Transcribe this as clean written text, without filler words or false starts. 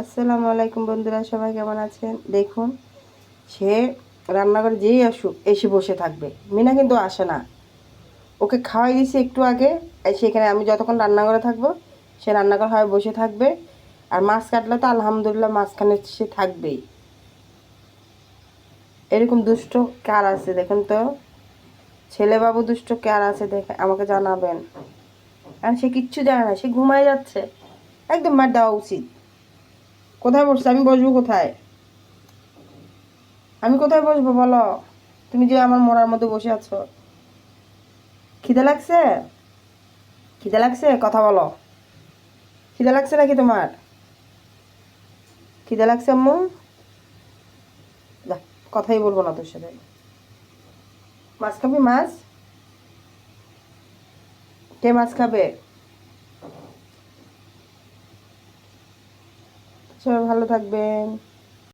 আসসালামু আলাইকুম বন্ধুরা, সবাই কেমন আছেন? দেখুন, সে রান্নাঘরে যেই আসুক এসে বসে থাকবে। মিনা কিন্তু আসে না। ওকে খাওয়াই দিয়েছি একটু আগে। সেখানে আমি যতক্ষণ রান্নাঘরে থাকবো সে রান্নাঘর হয়ে বসে থাকবে। আর মাছ কাটলে তো আলহামদুলিল্লাহ মাঝখানে সে থাকবেই। এরকম দুষ্ট কার আছে দেখুন তো? ছেলে বাবু দুষ্ট কার আছে দেখে আমাকে জানাবেন। কারণ সে কিচ্ছু জানে না, সে ঘুমায় যাচ্ছে। একদম মার দেওয়া উচিত। কোথায় বসছে? আমি বসবো কোথায়? আমি কোথায় বসবো বলো? তুমি যে আমার মরার মধ্যে বসে আছো। খিদে লাগছে? খিদে লাগছে? কথা বলো। খিদে লাগছে নাকি তোমার? খিদে লাগছে আম্মু? যা, কথাই বলবো না তোর সাথে। মাছ খাবি? মাছ? কে মাছ খাবে? সবাই ভালো থাকবেন।